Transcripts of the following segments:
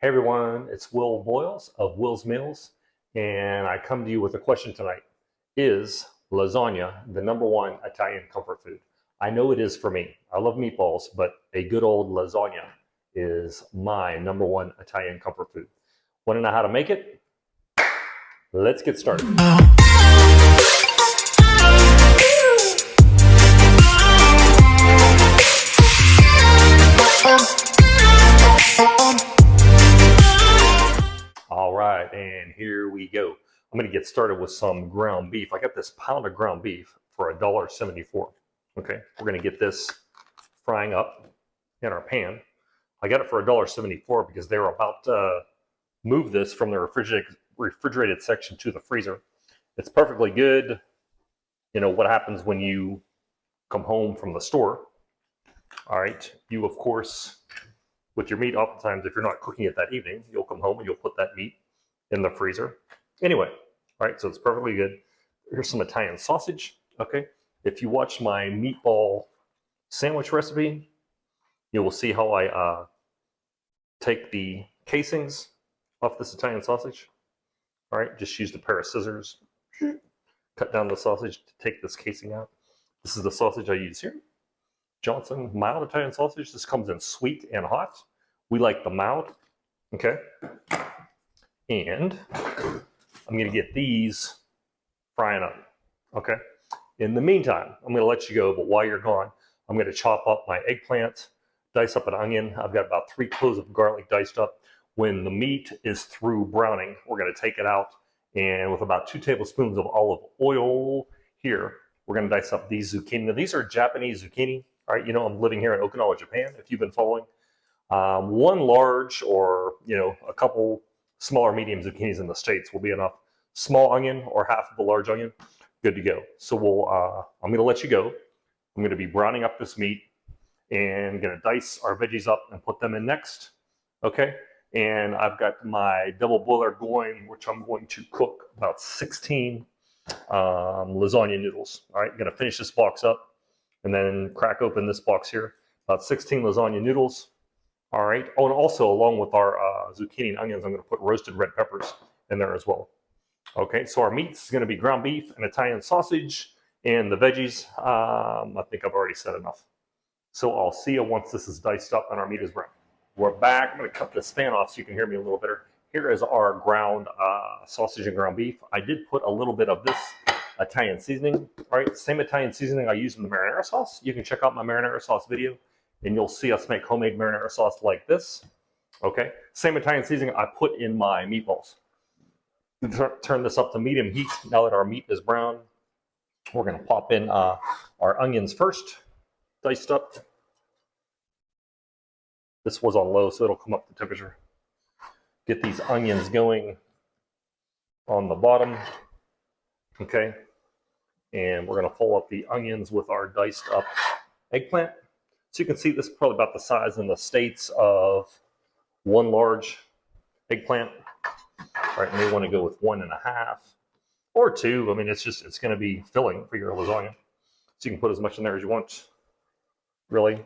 Hey everyone, it's Will Boyles of Will's Meals, and I come to you with a question tonight. Is lasagna the number one Italian comfort food? I know it is for me. I love meatballs, but a good old lasagna is my number one Italian comfort food. Want to know how to make it? Let's get started. All right, and here we go. I'm going to get started with some ground beef. I got this pound of ground beef for $1.74. Okay, we're going to get this frying up in our pan. I got it for $1.74 because they were about to move this from the refrigerated section to the freezer. It's perfectly good. You know what happens when you come home from the store. All right, you of course, with your meat, oftentimes, if you're not cooking it that evening, you'll come home and you'll put that meat in the freezer. Anyway, all right, so it's perfectly good. Here's some Italian sausage, okay? If you watch my meatball sandwich recipe, you will see how I take the casings off this Italian sausage. All right, just used a pair of scissors, cut down the sausage to take this casing out. This is the sausage I use here. Johnson mild Italian sausage. This comes in sweet and hot. We like the mild, okay? And I'm gonna get these frying up, okay? In the meantime, I'm gonna let you go, but while you're gone, I'm gonna chop up my eggplant, dice up an onion. I've got about 3 cloves of garlic diced up. When the meat is through browning, we're gonna take it out, and with about 2 tablespoons of olive oil here, we're gonna dice up these zucchini. Now, these are Japanese zucchini. All right, you know I'm living here in Okinawa, Japan, if you've been following. One large or, a couple smaller medium zucchinis in the States will be enough. Small onion or half of a large onion, good to go. So I'm gonna let you go. I'm gonna be browning up this meat and gonna dice our veggies up and put them in next, okay? And I've got my double boiler going, which I'm going to cook about 16 lasagna noodles. All right, gonna finish this box up and then crack open this box here. About 16 lasagna noodles. All right. Oh, and also along with our zucchini and onions, I'm going to put roasted red peppers in there as well. Okay, so our meat's going to be ground beef and Italian sausage, and the veggies, I think I've already said enough. So I'll see you once this is diced up and our meat is brown. We're back. I'm going to cut this fan off so you can hear me a little better. Here is our ground sausage and ground beef. I did put a little bit of this Italian seasoning. All right, same Italian seasoning I use in the marinara sauce. You can check out my marinara sauce video and you'll see us make homemade marinara sauce like this. Okay, same Italian seasoning I put in my meatballs. Turn this up to medium heat. Now that our meat is brown, we're gonna pop in our onions first, diced up. This was on low, so it'll come up to temperature. Get these onions going on the bottom. Okay, and we're going to fold up the onions with our diced up eggplant. So you can see this is probably about the size in the States of one large eggplant. All right, you may want to go with 1.5 or 2. I mean, it's going to be filling for your lasagna. So you can put as much in there as you want, really.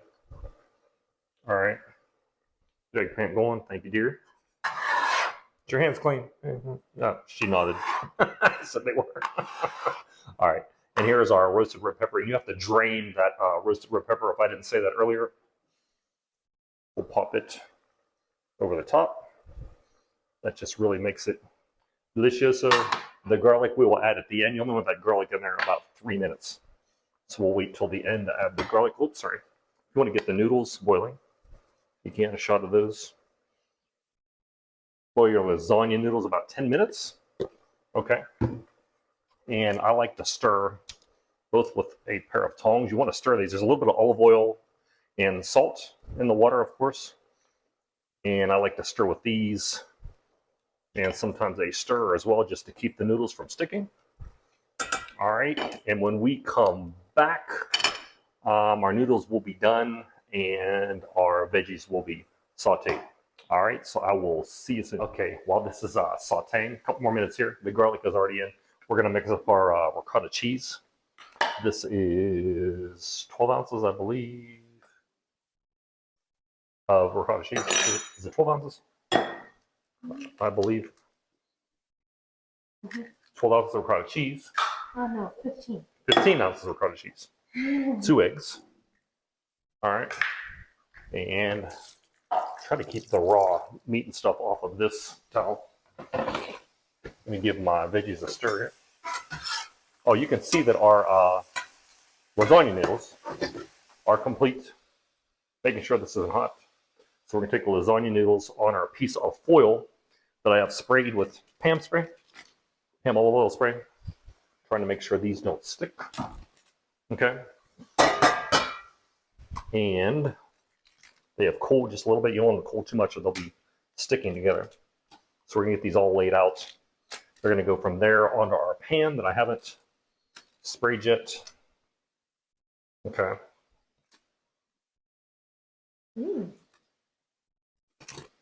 All right, eggplant going. Thank you, dear. Is your hands clean? Oh, she nodded. Said they were. All right, and here's our roasted red pepper. You have to drain that roasted red pepper if I didn't say that earlier. We'll pop it over the top. That just really makes it delicioso. The garlic we will add at the end. You only want that garlic in there in about 3 minutes. So we'll wait till the end to add the garlic. Oops, sorry. If you want to get the noodles boiling, you can a shot of those. Boil your lasagna noodles about 10 minutes. Okay. And I like to stir both with a pair of tongs. You want to stir these. There's a little bit of olive oil and salt in the water, of course. And I like to stir with these. And sometimes a stir as well, just to keep the noodles from sticking. All right. And when we come back, our noodles will be done and our veggies will be sauteed. All right, so I will see you soon. Okay, while this is sauteing, a couple more minutes here. The garlic is already in. We're gonna mix up our ricotta cheese. This is 12 ounces, I believe, of ricotta cheese. Is it 12 ounces? I believe. Mhm. 12 ounces of ricotta cheese. Oh no, 15. 15 ounces of ricotta cheese. 2 eggs. All right. And try to keep the raw meat and stuff off of this towel. Let me give my veggies a stir here. Oh, you can see that our lasagna noodles are complete. Making sure this isn't hot. So we're going to take the lasagna noodles on our piece of foil that I have sprayed with Pam spray, Pam olive oil spray, trying to make sure these don't stick. Okay. And they have cooled just a little bit. You don't want them to cool too much or they'll be sticking together. So we're going to get these all laid out. They're going to go from there onto our pan that I haven't sprayed yet. Okay.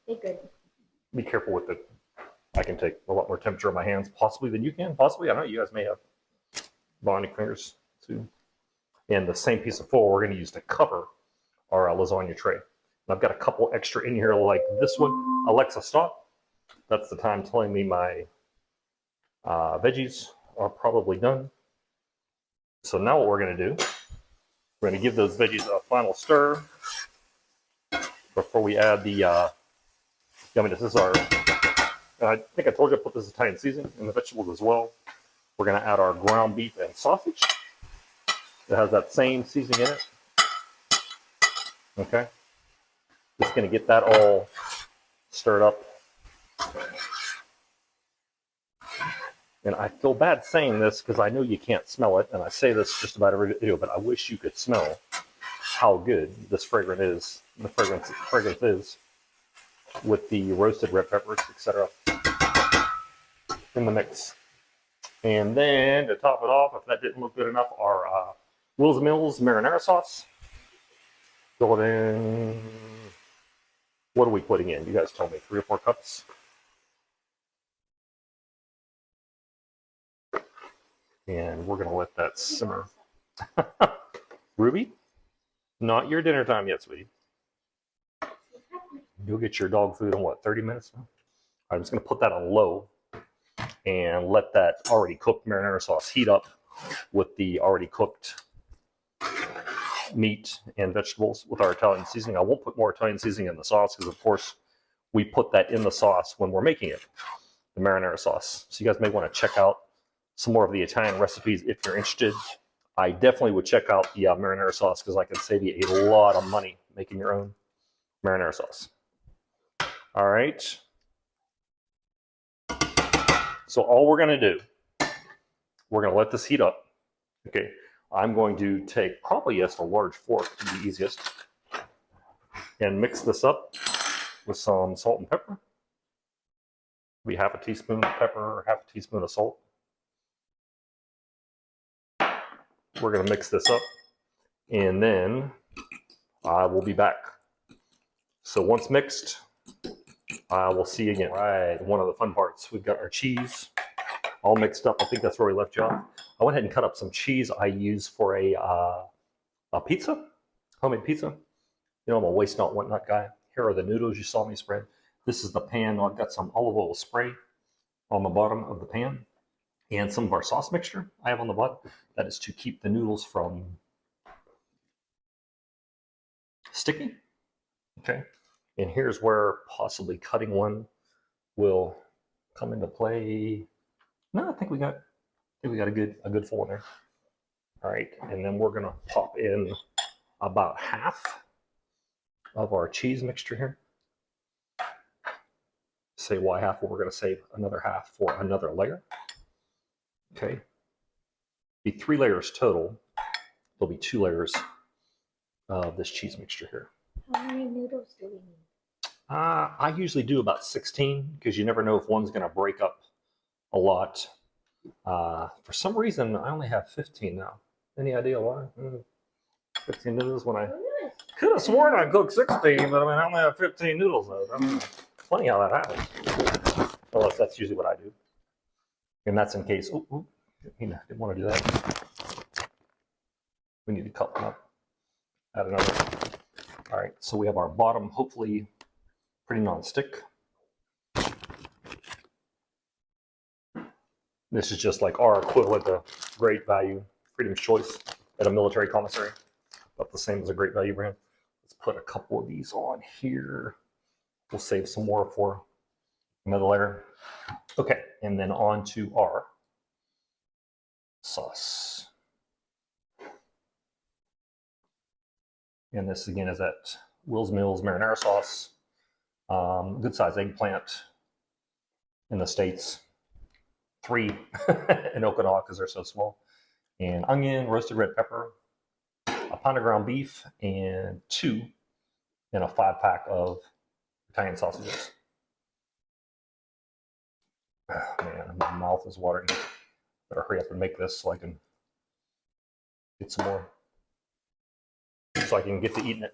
They're good. Be careful with it. I can take a lot more temperature in my hands, possibly than you can. Possibly, I don't know. You guys may have bonding fingers too. And the same piece of foil we're going to use to cover our lasagna tray. And I've got a couple extra in here like this one. Alexa, stop. That's the time telling me my veggies are probably done. So now what we're going to do, we're going to give those veggies a final stir before we add the, this is our, I think I told you I put this Italian seasoning in the vegetables as well. We're going to add our ground beef and sausage. It has that same seasoning in it. Okay. Just going to get that all stirred up. And I feel bad saying this because I know you can't smell it, and I say this just about every video, but I wish you could smell how good this fragrance is. The fragrance is with the roasted red peppers, etc., in the mix. And then to top it off, if that didn't look good enough, our Will's Mills marinara sauce. Fill it in. What are we putting in? You guys tell me. 3 or 4 cups. And we're going to let that simmer. Ruby, not your dinner time yet, sweetie. You'll get your dog food in what, 30 minutes now? I'm just going to put that on low and let that already cooked marinara sauce heat up with the already cooked meat and vegetables with our Italian seasoning. I won't put more Italian seasoning in the sauce because, of course, we put that in the sauce when we're making it, the marinara sauce. So you guys may want to check out some more of the Italian recipes if you're interested. I definitely would check out the marinara sauce because I can save you a lot of money making your own marinara sauce. All right. So all we're going to do, we're going to let this heat up. Okay. I'm going to take probably, yes, a large fork to be easiest and mix this up with some salt and pepper. Maybe half a teaspoon of pepper or half a teaspoon of salt. We're going to mix this up and then I will be back. So once mixed, I will see you again. All right, one of the fun parts. We've got our cheese all mixed up. I think that's where we left you off. I went ahead and cut up some cheese I use for a pizza, homemade pizza. You know, I'm a waste not, want not guy. Here are the noodles you saw me spread. This is the pan. I've got some olive oil spray on the bottom of the pan and some of our sauce mixture I have on the bottom. That is to keep the noodles from sticking. Okay. And here's where possibly cutting one will come into play. No, I think we got a good full in there. All right, and then we're gonna pop in about half of our cheese mixture here. Say why half? Well, we're gonna save another half for another layer. Okay, be 3 layers total. There'll be 2 layers of this cheese mixture here. How many noodles do we need? I usually do about 16 because you never know if one's gonna break up a lot. For some reason, I only have 15 now. Any idea why? 15 noodles when I could have sworn I cooked 16, but I only have 15 noodles though. Funny how that happens. Unless that's usually what I do. And that's in case, didn't want to do that. We need to cut them up. Add another. All right, so we have our bottom, hopefully pretty non-stick. This is just like our equivalent to Great Value, Freedom's Choice at a military commissary. About the same as a Great Value brand. Let's put a couple of these on here. We'll save some more for another layer. Okay, and then on to our sauce. And this again is that Will's Mills marinara sauce. Good size eggplant in the States. 3 in Okinawa because they're so small. And onion, roasted red pepper, a pound of ground beef, and 2 in a 5-pack of Italian sausages. Oh, man, my mouth is watering. Better hurry up and make this so I can get some more. So I can get to eating it.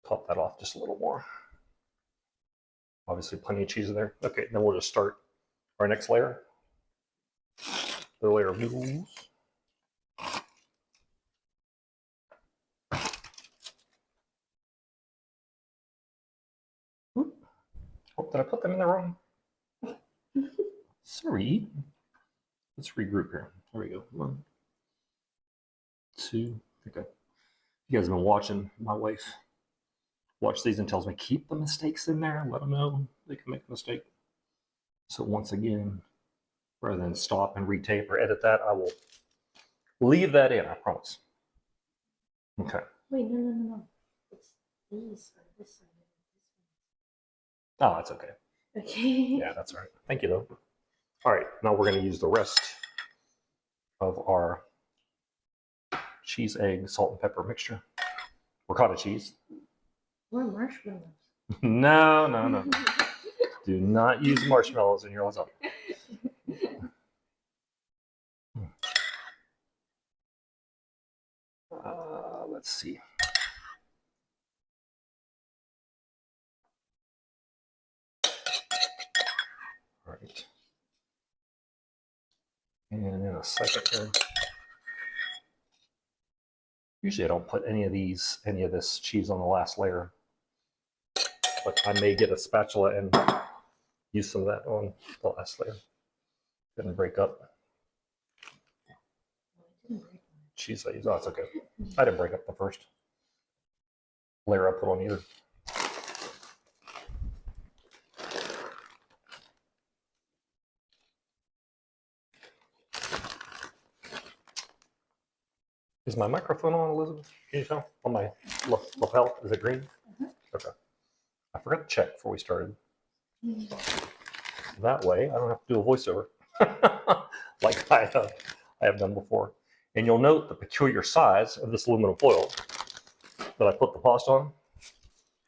Top that off just a little more. Obviously plenty of cheese in there. Okay, then we'll just start our next layer. The layer of noodles. Oh, did I put them in the wrong? Sorry. Let's regroup here. There we go. 1, 2. Okay. You guys have been watching my wife watch these and tells me keep the mistakes in there. Let them know they can make a mistake. So once again, rather than stop and retape or edit that, I will leave that in. I promise. Okay. Wait, no. It's these on this side. Oh, that's okay. Okay. Yeah, that's all right. Thank you, though. All right, now we're going to use the rest of our cheese, egg, salt, and pepper mixture. Ricotta cheese. Or marshmallows. No. Do not use marshmallows in your lasagna. Let's see. All right. And in a second here. Usually I don't put any of this cheese on the last layer. But I may get a spatula and use some of that on the last layer. Didn't break up. Cheese I use. Oh, it's okay. I didn't break up the first layer I put on either. Is my microphone on, Elizabeth? Can you tell? On my lapel? Is it green? Okay. I forgot to check before we started. That way, I don't have to do a voiceover like I have done before. And you'll note the peculiar size of this aluminum foil that I put the pasta on.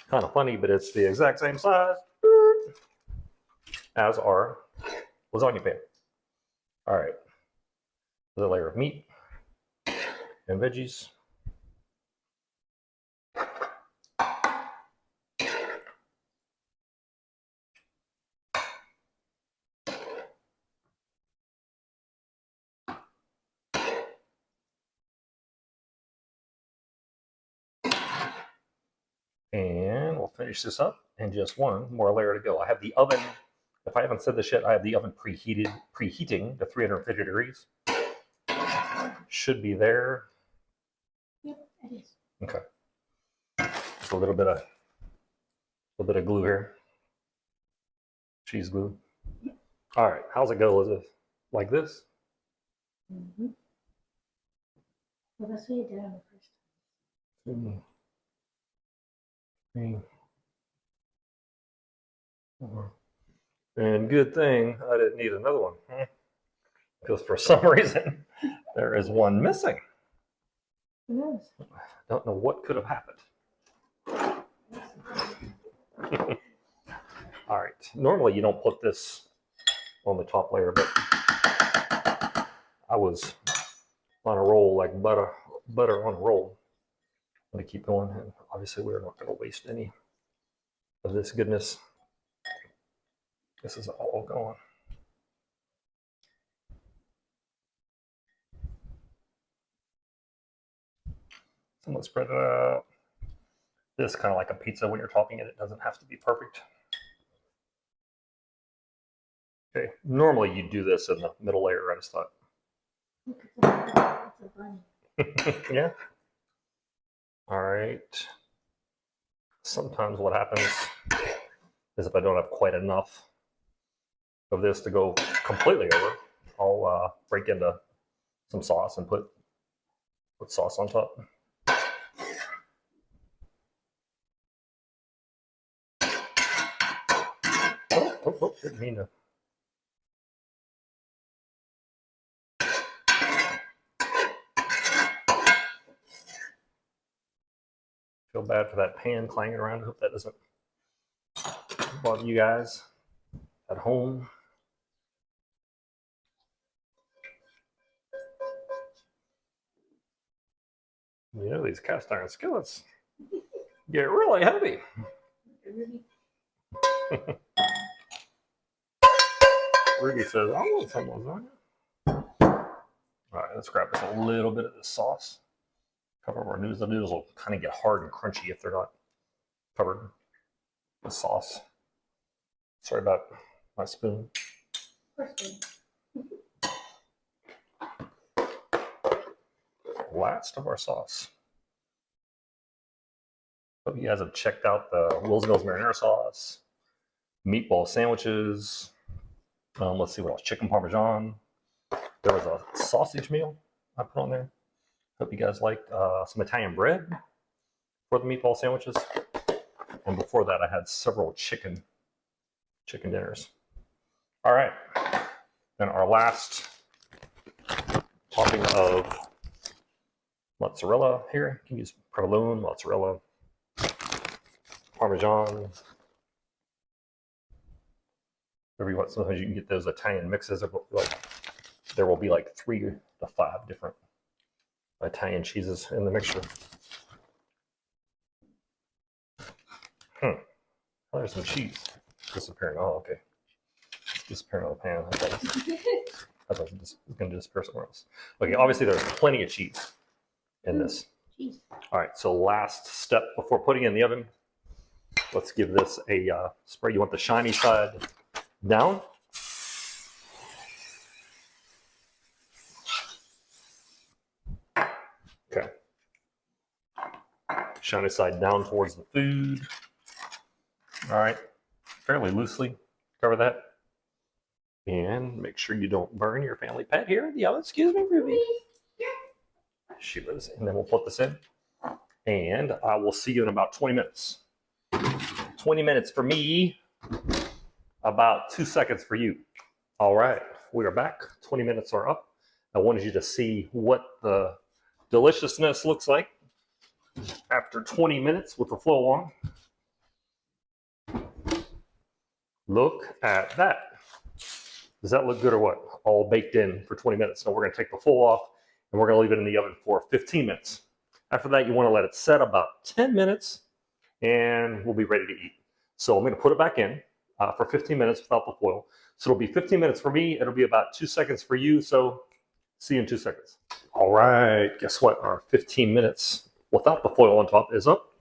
Kind of funny, but it's the exact same size as our lasagna pan. All right. The layer of meat and veggies. And we'll finish this up and just one more layer to go. I have the oven, if I haven't said this yet, I have the oven preheating to 350 degrees. Should be there. Yep, it is. Okay. Just a little bit of glue here. Cheese glue. All right, how's it go? Is it like this? Mm-hmm. Well, that's what you did on the first time. 2, 3, 4. And good thing I didn't need another one, because for some reason there is one missing. Who knows? Don't know what could have happened. All right. Normally you don't put this on the top layer, but I was on a roll like butter on a roll. I'm going to keep going, and obviously we're not going to waste any of this goodness. This is all gone. So let's spread it out. This is kind of like a pizza when you're topping it. It doesn't have to be perfect. Okay, normally you do this in the middle layer, I just thought. Look at that's a bunny. Yeah. All right. Sometimes what happens is if I don't have quite enough of this to go completely over, I'll break into some sauce and put sauce on top. Oh, didn't mean to. Feel bad for that pan clanging around. I hope that doesn't bother you guys at home. You know, these cast iron skillets get really heavy. Ruby says, I want some lasagna. All right, let's grab just a little bit of this sauce. Cover our noodles. The noodles will kind of get hard and crunchy if they're not covered with sauce. Sorry about my spoon. Last of our sauce. Hope you guys have checked out the Will's Mills marinara sauce, meatball sandwiches. Let's see what else. Chicken parmesan. There was a sausage meal I put on there. Hope you guys liked some Italian bread for the meatball sandwiches. And before that, I had several chicken dinners. All right. Then our last topping of mozzarella here. You can use provolone, mozzarella, parmesan. Whatever you want. Sometimes you can get those Italian mixes. There will be like 3 to 5 different Italian cheeses in the mixture. Oh, there's some cheese disappearing. Oh, okay. It's disappearing on the pan. I thought it was going to disappear somewhere else. Okay, obviously there's plenty of cheese in this. Cheese. All right, so last step before putting it in the oven, let's give this a spray. You want the shiny side down. Okay. Shiny side down towards the food. All right, fairly loosely cover that. And make sure you don't burn your family pet here in the oven. Excuse me, Ruby. She was. And then we'll put this in. And I will see you in about 20 minutes. 20 minutes for me, about 2 seconds for you. All right, we are back. 20 minutes are up. I wanted you to see what the deliciousness looks like after 20 minutes with the flow on. Look at that. Does that look good or what? All baked in for 20 minutes. Now we're going to take the full off and we're going to leave it in the oven for 15 minutes. After that, you want to let it set about 10 minutes and we'll be ready to eat. So I'm going to put it back in for 15 minutes without the foil. So it'll be 15 minutes for me. It'll be about 2 seconds for you. So see you in 2 seconds. All right. Guess what? Our 15 minutes without the foil on top is up.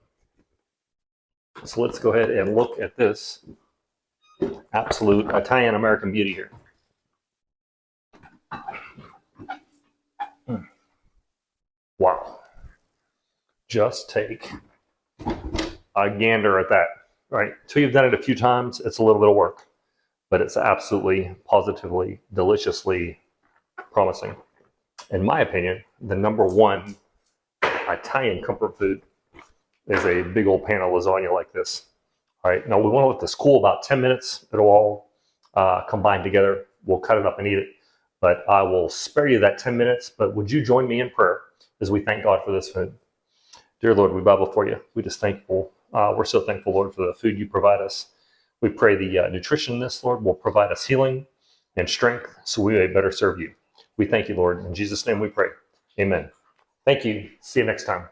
So let's go ahead and look at this absolute Italian American beauty here. Wow. Just take a gander at that. Right? Until you've done it a few times, it's a little bit of work, but it's absolutely, positively, deliciously promising. In my opinion, the #1 Italian comfort food is a big old pan of lasagna like this. All right, now we want to let this cool about 10 minutes. It'll all combine together. We'll cut it up and eat it, but I will spare you that 10 minutes. But would you join me in prayer as we thank God for this food? Dear Lord, we bow before you. We're so thankful, Lord, for the food you provide us. We pray the nutrition in this, Lord, will provide us healing and strength so we may better serve you. We thank you, Lord. In Jesus' name we pray. Amen. Thank you. See you next time.